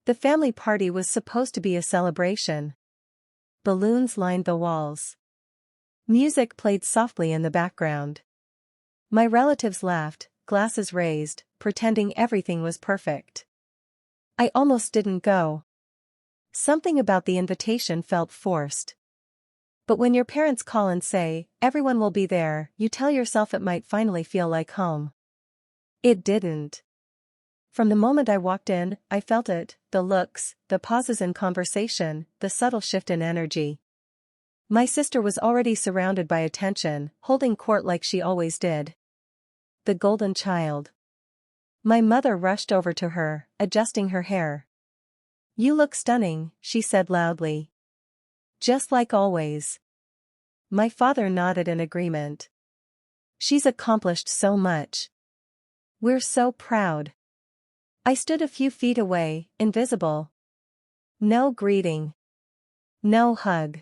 The family party was supposed to be a celebration. Balloons lined the walls. Music played softly in the background. My relatives laughed, glasses raised, pretending everything was perfect. I almost didn't go. Something about the invitation felt forced. But when your parents call and say, "Everyone will be there," you tell yourself it might finally feel like home. It didn't. From the moment I walked in, I felt it, the looks, the pauses in conversation, the subtle shift in energy. My sister was already surrounded by attention, holding court like she always did. The golden child. My mother rushed over to her, adjusting her hair. "You look stunning," she said loudly. "Just like always." My father nodded in agreement. "She's accomplished so much. We're so proud." I stood a few feet away, invisible. No greeting. No hug.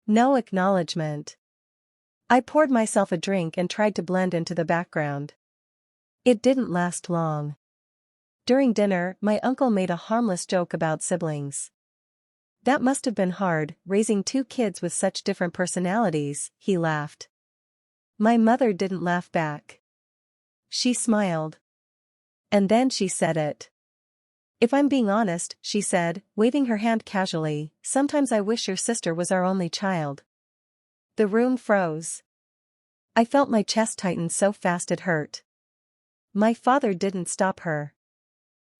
No acknowledgement. I poured myself a drink and tried to blend into the background. It didn't last long. During dinner, my uncle made a harmless joke about siblings. "That must have been hard, raising two kids with such different personalities," he laughed. My mother didn't laugh back. She smiled. And then she said it. "If I'm being honest," she said, waving her hand casually, "sometimes I wish your sister was our only child." The room froze. I felt my chest tighten so fast it hurt. My father didn't stop her.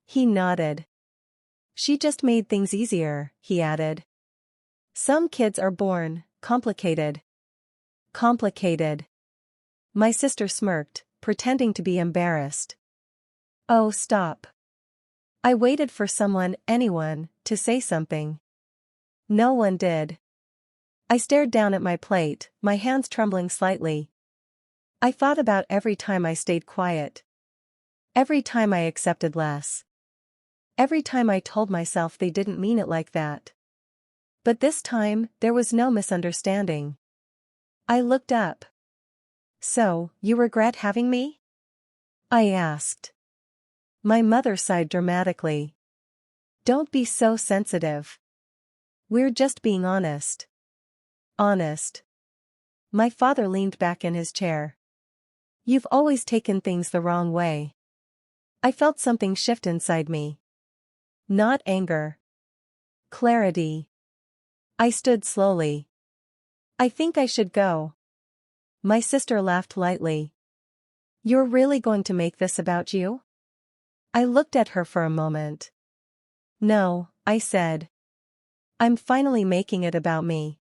He nodded. "She just made things easier," he added. "Some kids are born complicated." Complicated. My sister smirked, pretending to be embarrassed. "Oh, stop." I waited for anyone, to say something. No one did. I stared down at my plate, my hands trembling slightly. I thought about every time I stayed quiet. Every time I accepted less. Every time I told myself they didn't mean it like that. But this time, there was no misunderstanding. I looked up. "So, you regret having me?" I asked. My mother sighed dramatically. "Don't be so sensitive. We're just being honest." Honest. My father leaned back in his chair. "You've always taken things the wrong way." I felt something shift inside me. Not anger. Clarity. I stood slowly. "I think I should go." My sister laughed lightly. "You're really going to make this about you?" I looked at her for a moment. "No," I said. "I'm finally making it about me."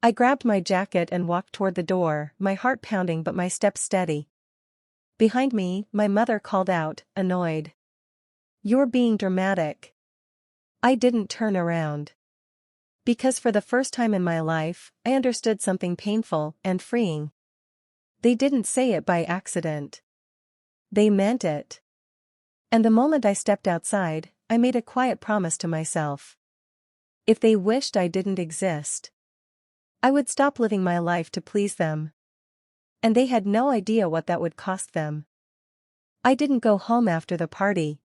I grabbed my jacket and walked toward the door, my heart pounding but my steps steady. Behind me, my mother called out, annoyed. "You're being dramatic." I didn't turn around. Because for the first time in my life, I understood something painful and freeing. They didn't say it by accident. They meant it. And the moment I stepped outside, I made a quiet promise to myself. If they wished I didn't exist, I would stop living my life to please them. And they had no idea what that would cost them. I didn't go home after the party.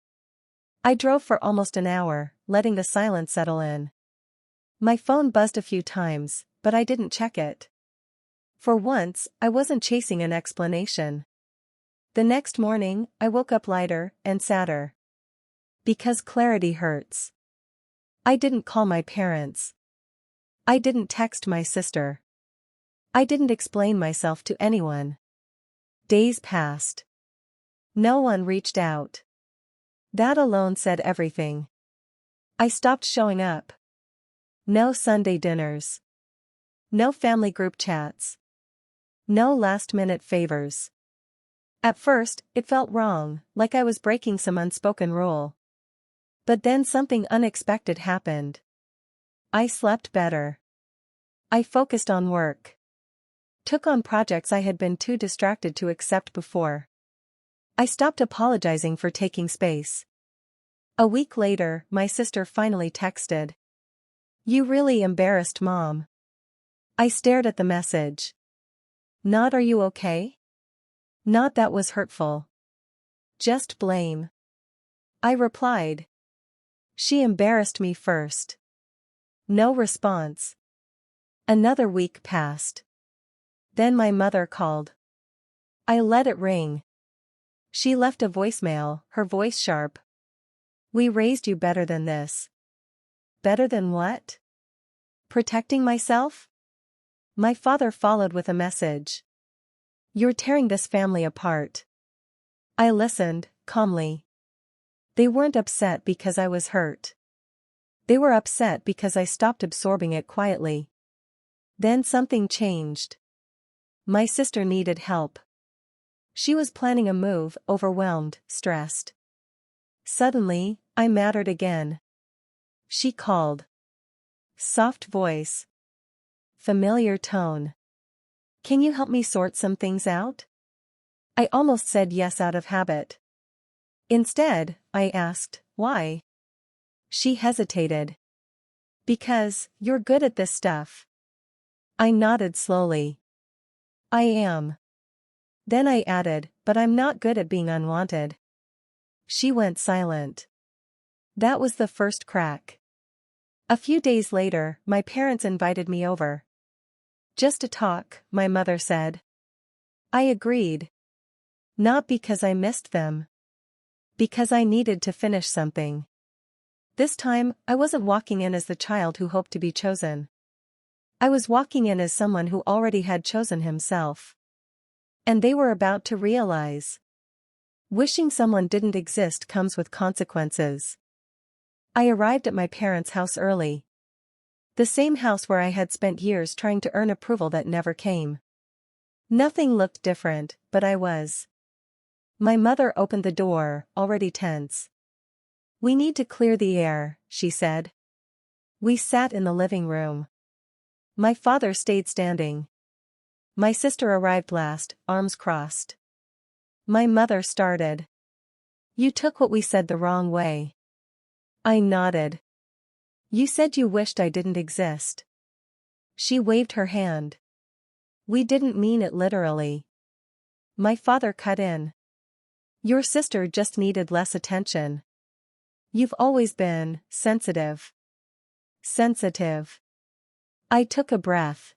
I drove for almost an hour, letting the silence settle in. My phone buzzed a few times, but I didn't check it. For once, I wasn't chasing an explanation. The next morning, I woke up lighter and sadder. Because clarity hurts. I didn't call my parents. I didn't text my sister. I didn't explain myself to anyone. Days passed. No one reached out. That alone said everything. I stopped showing up. No Sunday dinners. No family group chats. No last-minute favors. At first, it felt wrong, like I was breaking some unspoken rule. But then something unexpected happened. I slept better. I focused on work. Took on projects I had been too distracted to accept before. I stopped apologizing for taking space. A week later, my sister finally texted. "You really embarrassed Mom." I stared at the message. Not "Are you okay?" Not "That was hurtful." Just blame. I replied. She embarrassed me first. No response. Another week passed. Then my mother called. I let it ring. She left a voicemail, her voice sharp. We raised you better than this. Better than what? Protecting myself? My father followed with a message. You're tearing this family apart. I listened, calmly. They weren't upset because I was hurt. They were upset because I stopped absorbing it quietly. Then something changed. My sister needed help. She was planning a move, overwhelmed, stressed. Suddenly, I mattered again. She called. Soft voice. Familiar tone. Can you help me sort some things out? I almost said yes out of habit. Instead, I asked, why? She hesitated. Because, you're good at this stuff. I nodded slowly. I am. Then I added, but I'm not good at being unwanted. She went silent. That was the first crack. A few days later, my parents invited me over. Just to talk, my mother said. I agreed. Not because I missed them. Because I needed to finish something. This time, I wasn't walking in as the child who hoped to be chosen. I was walking in as someone who already had chosen himself. And they were about to realize. Wishing someone didn't exist comes with consequences. I arrived at my parents' house early. The same house where I had spent years trying to earn approval that never came. Nothing looked different, but I was. My mother opened the door, already tense. We need to clear the air, she said. We sat in the living room. My father stayed standing. My sister arrived last, arms crossed. My mother started. You took what we said the wrong way. I nodded. You said you wished I didn't exist. She waved her hand. We didn't mean it literally. My father cut in. Your sister just needed less attention. You've always been sensitive. Sensitive. I took a breath.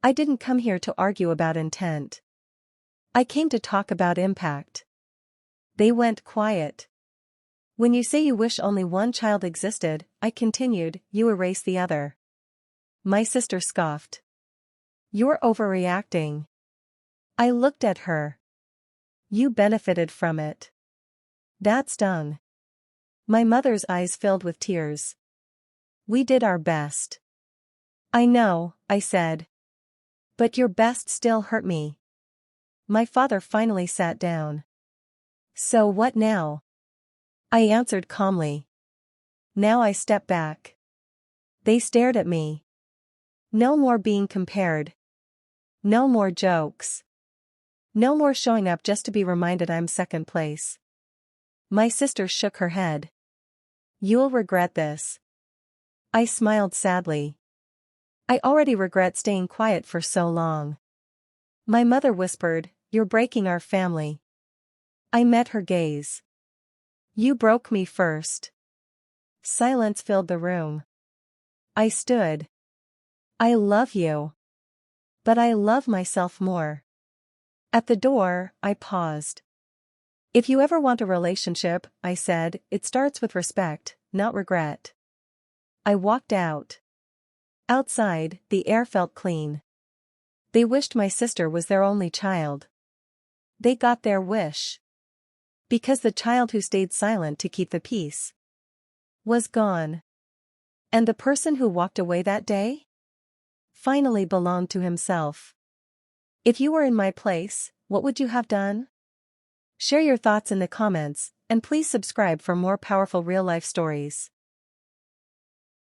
I didn't come here to argue about intent. I came to talk about impact. They went quiet. When you say you wish only one child existed, I continued, you erase the other. My sister scoffed. You're overreacting. I looked at her. You benefited from it. That stung. My mother's eyes filled with tears. We did our best. I know, I said. But your best still hurt me. My father finally sat down. So what now? I answered calmly. Now I step back. They stared at me. No more being compared. No more jokes. No more showing up just to be reminded I'm second place. My sister shook her head. You'll regret this. I smiled sadly. I already regret staying quiet for so long. My mother whispered, you're breaking our family. I met her gaze. You broke me first. Silence filled the room. I stood. I love you. But I love myself more. At the door, I paused. If you ever want a relationship, I said, it starts with respect, not regret. I walked out. Outside, the air felt clean. They wished my sister was their only child. They got their wish. Because the child who stayed silent to keep the peace was gone. And the person who walked away that day finally belonged to himself. If you were in my place, what would you have done? Share your thoughts in the comments, and please subscribe for more powerful real-life stories.